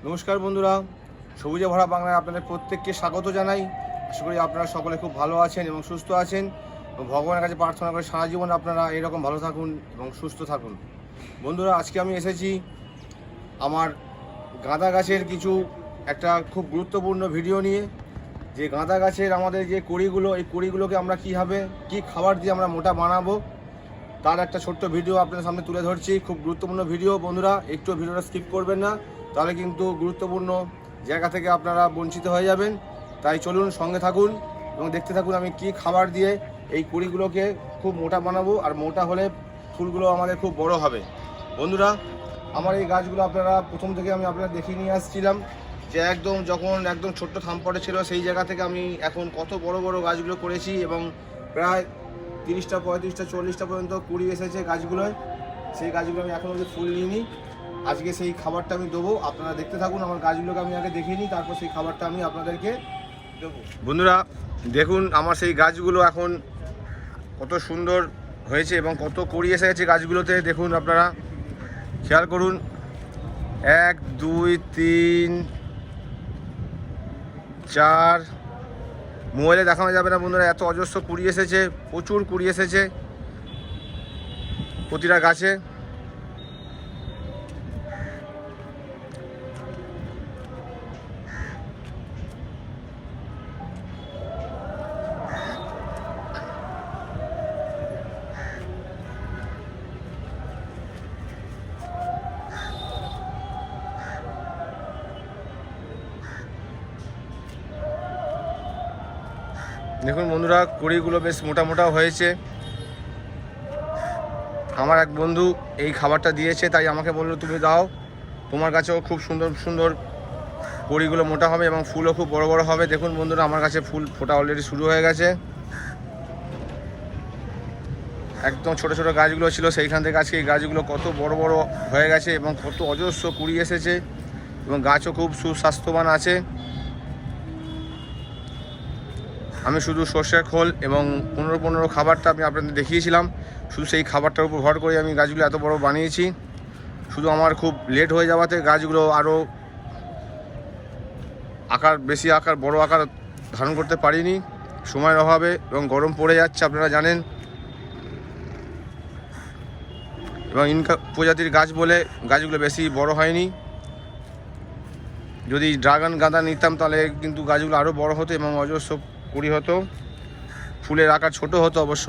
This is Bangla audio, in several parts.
নমস্কার বন্ধুরা, সবুজে ভরা বাংলায় আপনাদের প্রত্যেককে স্বাগত জানাই। আশা করি আপনারা সকলে খুব ভালো আছেন এবং সুস্থ আছেন, এবং ভগবানের কাছে প্রার্থনা করে সারা জীবন আপনারা এরকম ভালো থাকুন এবং সুস্থ থাকুন। বন্ধুরা, আজকে আমি এসেছি আমার গাঁদা গাছের একটা খুব গুরুত্বপূর্ণ ভিডিও নিয়ে। যে গাঁদা গাছের আমাদের যে কড়িগুলো, এই কড়িগুলোকে আমরা কী খাবার দিয়ে আমরা মোটা বানাবো, তার একটা ছোট্ট ভিডিও আপনাদের সামনে তুলে ধরছি। খুব গুরুত্বপূর্ণ ভিডিও বন্ধুরা, একটু ভিডিওটা স্কিপ করবেন না, তাহলে কিন্তু গুরুত্বপূর্ণ জায়গা থেকে আপনারা বঞ্চিত হয়ে যাবেন। তাই চলুন, সঙ্গে থাকুন এবং দেখতে থাকুন আমি কি খাবার দিয়ে এই কুড়িগুলোকে খুব মোটা বানাবো, আর মোটা হলে ফুলগুলো আমাদের খুব বড় হবে। বন্ধুরা, আমার এই গাছগুলো আপনারা প্রথম থেকে আমি আপনারা দেখিয়ে নিয়ে আসছিলাম যে যখন একদম ছোট্ট থামপটে ছিল, সেই জায়গা থেকে আমি এখন কত বড় বড় গাছগুলো করেছি, এবং প্রায় 30টা 35টা 40টা পর্যন্ত কুড়ি এসেছে গাছগুলোয়। সেই গাছগুলো আমি এখন অবধি ফুল নিইনি। আজকে সেই খাবারটা আমি দেবো, আপনারা দেখতে থাকুন। আমার গাছগুলোকে আমি আগে দেখিয়ে নিই, তারপর সেই খাবারটা আমি আপনাদেরকে দেবো। বন্ধুরা দেখুন, আমার সেই গাছগুলো এখন কত সুন্দর হয়েছে এবং কত কুড়ি এসে গেছে গাছগুলোতে। দেখুন, আপনারা খেয়াল করুন, 1 2 3 4, মোবাইলে দেখানো যাবে না বন্ধুরা, এত অজস্র কুড়ি এসেছে, প্রচুর কুড়ি এসেছে প্রতিটা গাছে। দেখুন বন্ধুরা, কুড়িগুলো বেশ মোটা মোটা হয়েছে। আমার এক বন্ধু এই খাবারটা দিয়েছে, তাই আমাকে বললো তুমি দাও, তোমার কাছেও খুব সুন্দর সুন্দর কুড়িগুলো মোটা হবে এবং ফুলও খুব বড় বড় হবে। দেখুন বন্ধুরা, আমার কাছে ফুল ফোটা অলরেডি শুরু হয়ে গেছে। একদম ছোট ছোট গাছগুলো ছিল, সেইখান থেকে আজকে এই গাছগুলো কত বড় বড় হয়ে গেছে এবং কত অজস্র কুড়ি এসেছে, এবং গাছও খুব সুস্বাস্থ্যবান আছে। আমি শুধু সর্ষের খোল এবং 15 খাবারটা আমি আপনাদের দেখিয়েছিলাম, শুধু সেই খাবারটার উপর ভর করে আমি গাছগুলো এত বড় বানিয়েছি। শুধু আমার খুব লেট হয়ে যাওয়াতে গাছগুলো আরও বেশি আকার বড় আকার ধারণ করতে পারিনি সময়ের অভাবে, এবং গরম পড়ে যাচ্ছে আপনারা জানেন, এবং ইনকা প্রজাতির গাছ বলে গাছগুলো বেশি বড় হয়নি। যদি ড্রাগন গাঁদা নিতাম তাহলে কিন্তু গাছগুলো আরও বড় হতো এবং অজস্র কুড়ি হতো, ফুলের আকার ছোট হতো অবশ্য।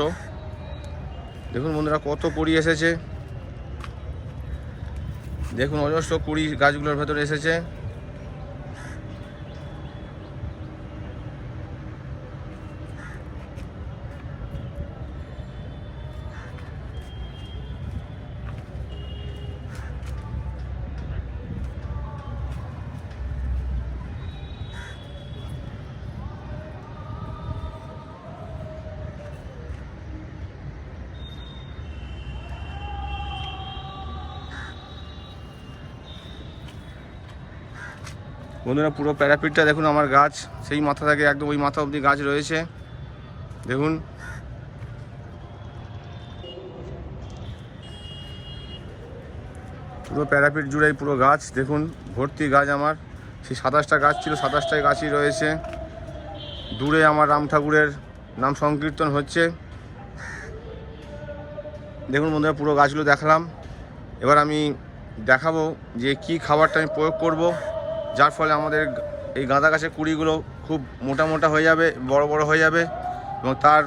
দেখুন বন্ধুরা, কত কুড়ি এসেছে, দেখুন অজস্র কুড়ি গাছগুলোর ভেতরে এসেছে। বন্ধুরা, পুরো প্যারাপিটটা দেখুন, আমার গাছ সেই মাথা থেকে একদম ওই মাথা অবধি গাছ রয়েছে। দেখুন পুরো প্যারাপিট জুড়েই পুরো গাছ, দেখুন ভর্তি গাছ। আমার সেই 27টা গাছ ছিল, 27টাই গাছই রয়েছে। দূরে আমার রাম ঠাকুরের নাম সংকীর্তন হচ্ছে। দেখুন বন্ধুরা, পুরো গাছগুলো দেখালাম। এবার আমি দেখাবো যে কি খাবারটা আমি প্রয়োগ করব, যার ফলে আমাদের এই গাঁদা গাছের কুড়িগুলো খুব মোটা মোটা হয়ে যাবে, বড় বড় হয়ে যাবে, এবং তার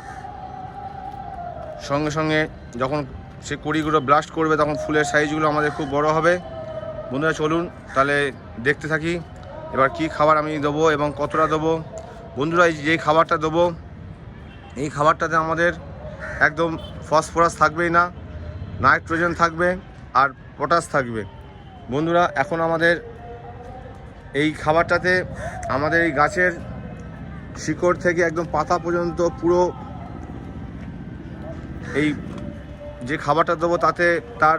সঙ্গে সঙ্গে যখন সে কুড়িগুলো ব্লাস্ট করবে তখন ফুলের সাইজগুলো আমাদের খুব বড় হবে। বন্ধুরা চলুন তাহলে দেখতে থাকি এবার কি খাবার আমি দেবো এবং কতটা দেবো। বন্ধুরা, এই যে খাবারটা দেবো, এই খাবারটাতে আমাদের একদম ফসফরাস থাকবেই না, নাইট্রোজেন থাকবে আর পটাশ থাকবে। বন্ধুরা, এখন আমাদের এই খাবারটাতে আমাদের এই গাছের শিকড় থেকে একদম পাতা পর্যন্ত পুরো এই যে খাবারটা দেবো তাতে তার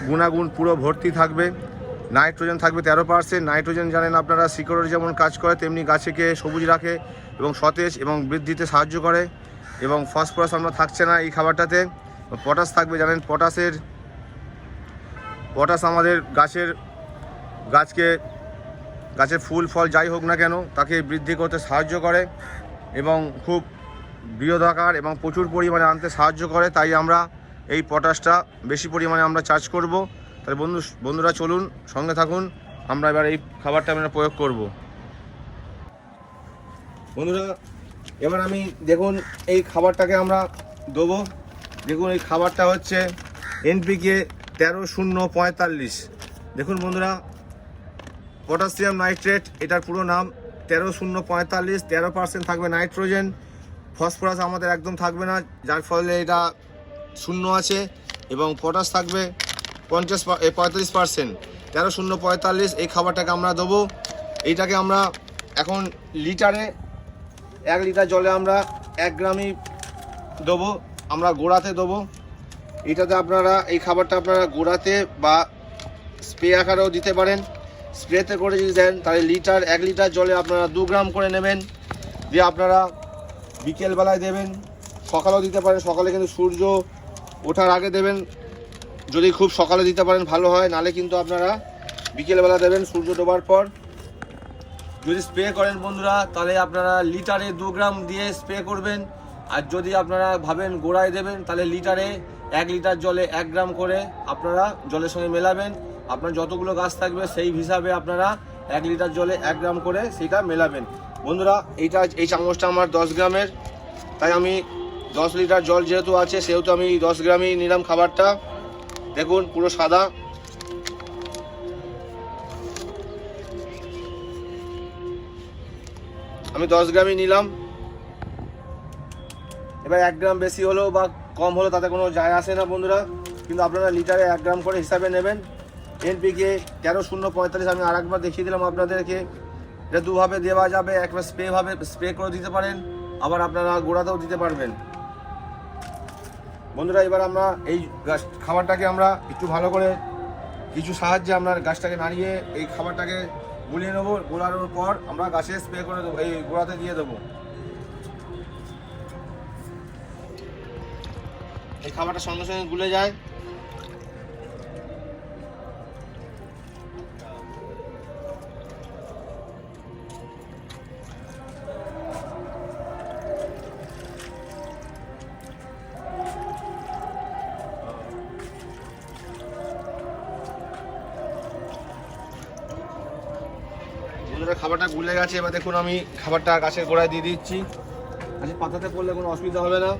গুণাগুণ পুরো ভর্তি থাকবে। নাইট্রোজেন থাকবে 13%। নাইট্রোজেন জানেন আপনারা শিকড়ের যেমন কাজ করে, তেমনি গাছকে সবুজ রাখে এবং সতেজ এবং বৃদ্ধিতে সাহায্য করে। এবং ফসফরাস আমরা থাকছে না এই খাবারটাতে। পটাশ থাকবে, জানেন পটাশ আমাদের গাছকে গাছের ফুল ফল যাই হোক না কেন তাকে বৃদ্ধি করতে সাহায্য করে এবং খুব বৃহদাকার এবং প্রচুর পরিমাণে আনতে সাহায্য করে। তাই আমরা এই পটাশটা বেশি পরিমাণে আমরা চার্জ করব। তাহলে বন্ধুরা চলুন সঙ্গে থাকুন, আমরা এবার এই খাবারটা আমরা প্রয়োগ করব। বন্ধুরা এবার আমি দেখুন এই খাবারটাকে আমরা দেবো। দেখুন এই খাবারটা হচ্ছে এনপিকে 13-0-45। দেখুন বন্ধুরা, পটাশিয়াম নাইট্রেট, এটার পুরো নাম 13-0-45। 13% থাকবে নাইট্রোজেন, ফসফরাস আমাদের একদম থাকবে না, যার ফলে এটা শূন্য আছে, এবং পটাশ থাকবে 45%। 13-0-45 এই খাবারটাকে আমরা দেবো। এইটাকে আমরা এখন লিটারে 1 লিটার জলে আমরা 1 গ্রামই দেবো, আমরা গোড়াতে দেবো। এটাতে আপনারা এই খাবারটা আপনারা গোড়াতে বা স্প্রে আকারেও দিতে পারেন। স্প্রেতে করে যদি দেন তাহলে 1 লিটার জলে আপনারা 2 গ্রাম করে নেবেন, দিয়ে আপনারা বিকেলবেলায় দেবেন, সকালেও দিতে পারেন। সকালে কিন্তু সূর্য ওঠার আগে দেবেন, যদি খুব সকালে দিতে পারেন ভালো হয়, নালে কিন্তু আপনারা বিকেলবেলা দেবেন সূর্য ডোবার পর। যদি স্প্রে করেন বন্ধুরা তাহলে আপনারা লিটারে 2 গ্রাম দিয়ে স্প্রে করবেন। আর যদি আপনারা ভাবেন গোড়ায় দেবেন তাহলে লিটারে 1 লিটার জলে 1 গ্রাম করে আপনারা জলের সঙ্গে মেলাবেন। আপনার যতগুলো গাছ থাকবে সেই হিসাবে আপনারা 1 লিটার জলে 1 গ্রাম করে সেটা মেলাবেন। বন্ধুরা এই চামচটা আমার 10 গ্রামের, তাই আমি 10 লিটার জল যেহেতু আছে সেহেতু আমি 10 গ্রামই নিলাম খাবারটা। দেখুন পুরো সাদা। আমি 10 গ্রামই নিলাম। এবার 1 গ্রাম বেশি হলেও বা কম হলো তাতে কোনো যায় আসে না বন্ধুরা, কিন্তু আপনারা লিটারে 1 গ্রাম করে হিসাবে নেবেন। এনপিকে 13-0-45 আমি আরেকবার দেখিয়ে দিলাম আপনাদেরকে। এটা দুভাবে দেওয়া যাবে, একবার স্প্রে করে দিতে পারেন, আবার আপনারা গোড়াতেও দিতে পারবেন। বন্ধুরা এবার আমরা এই খাবারটাকে আমরা একটু ভালো করে কিছু সাহায্যে আপনার গাছটাকে নাড়িয়ে এই খাবারটাকে গুলিয়ে নেবো। গোলানোর পর আমরা গাছে স্প্রে করে দেবো, এই গোড়াতে দিয়ে দেবো। এই খাবারটা সঙ্গে সঙ্গে গুলে যায়। খাবারটা গুলে গেছে। এবার দেখুন আমি খাবারটা গাছের গোড়ায় দিয়ে দিচ্ছি। গাছের পাতাতে পড়লে কোনো অসুবিধা হবে না।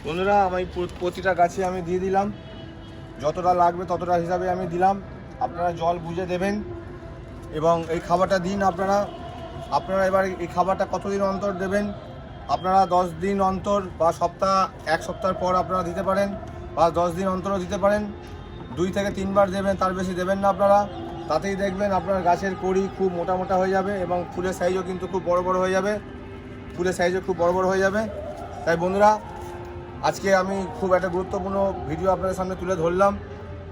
বন্ধুরা আমি প্রতিটা গাছে আমি দিয়ে দিলাম। যতটা লাগবে ততটা হিসাবে আমি দিলাম, আপনারা জল বুঝে দেবেন এবং এই খাবারটা দিন। আপনারা এবার এই খাবারটা কতদিন অন্তর দেবেন, আপনারা 10 দিন অন্তর বা এক সপ্তাহ পর আপনারা দিতে পারেন, বা 10 দিন অন্তরও দিতে পারেন। 2 থেকে 3 বার দেবেন, তার বেশি দেবেন না আপনারা। তাতেই দেখবেন আপনার গাছের কড়ি খুব মোটা মোটা হয়ে যাবে এবং ফুলের সাইজও কিন্তু খুব বড় বড় হয়ে যাবে। তাই বন্ধুরা, আজকে আমি খুব একটা গুরুত্বপূর্ণ ভিডিও আপনাদের সামনে তুলে ধরলাম।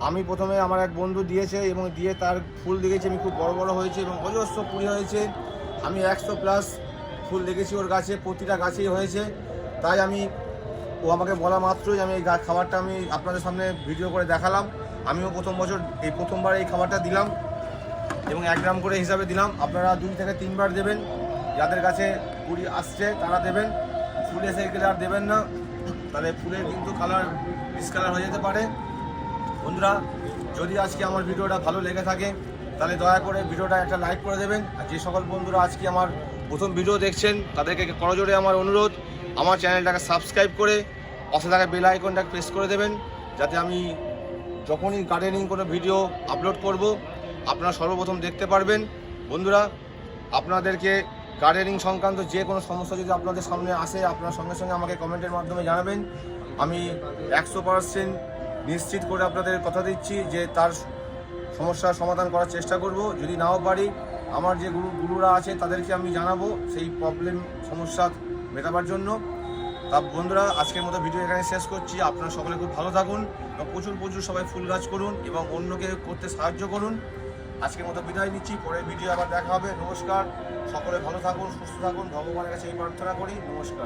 আমি প্রথমে আমার এক বন্ধু দিয়েছে এবং দিয়ে তার ফুল দেখেছি আমি খুব বড় বড় হয়েছে এবং অজস্র কুড়ি হয়েছে। আমি 100+ ফুল দেখেছি ওর গাছে, প্রতিটা গাছেই হয়েছে। তাই ও আমাকে বলা মাত্রই আমি এই খাবারটা আমি আপনাদের সামনে ভিডিও করে দেখালাম। আমিও প্রথমবার এই খাবারটা দিলাম এবং 1 গ্রাম করে হিসাবে দিলাম। আপনারা 2 থেকে 3 বার দেবেন, যাদের কাছে কুড়ি আসছে তারা দেবেন। ফুল এসে গেলে আর দেবেন না, তাহলে ফুলের কিন্তু ডিসকালার হয়ে যেতে পারে। বন্ধুরা, যদি আজকে আমার ভিডিওটা ভালো লেগে থাকে তাহলে দয়া করে ভিডিওটা একটা লাইক করে দেবেন। আর যে সকল বন্ধুরা আজকে আমার প্রথম ভিডিও দেখছেন তাদেরকে করজোড়ে আমার অনুরোধ, আমার চ্যানেলটাকে সাবস্ক্রাইব করে পাশে থাকা বেল আইকনটাকে প্রেস করে দেবেন, যাতে আমি যখনই গার্ডেনিং কোনো ভিডিও আপলোড করব আপনারা সর্বপ্রথম দেখতে পারবেন। বন্ধুরা, আপনাদেরকে গার্ডেনিং সংক্রান্ত যে কোনো সমস্যা যদি আপনাদের সামনে আসে, আপনারা সঙ্গে সঙ্গে আমাকে কমেন্টের মাধ্যমে জানাবেন। আমি 100% নিশ্চিত করে আপনাদের কথা দিচ্ছি যে তার সমস্যার সমাধান করার চেষ্টা করব। যদি নাও পারি, আমার যে গুরুরা আছে তাদেরকে আমি জানাবো সেই সমস্যা মেটাবার জন্য। তা বন্ধুরা, আজকের মতো ভিডিও এখানে শেষ করছি। আপনারা সকলে খুব ভালো থাকুন এবং প্রচুর সবাই ফুল গাছ করুন এবং অন্যকে করতে সাহায্য করুন। আজকের মতো বিদায় নিচ্ছি, পরের ভিডিও আবার দেখা হবে। নমস্কার, সকলে ভালো থাকুন, সুস্থ থাকুন, ভগবানের কাছে এই প্রার্থনা করি। নমস্কার।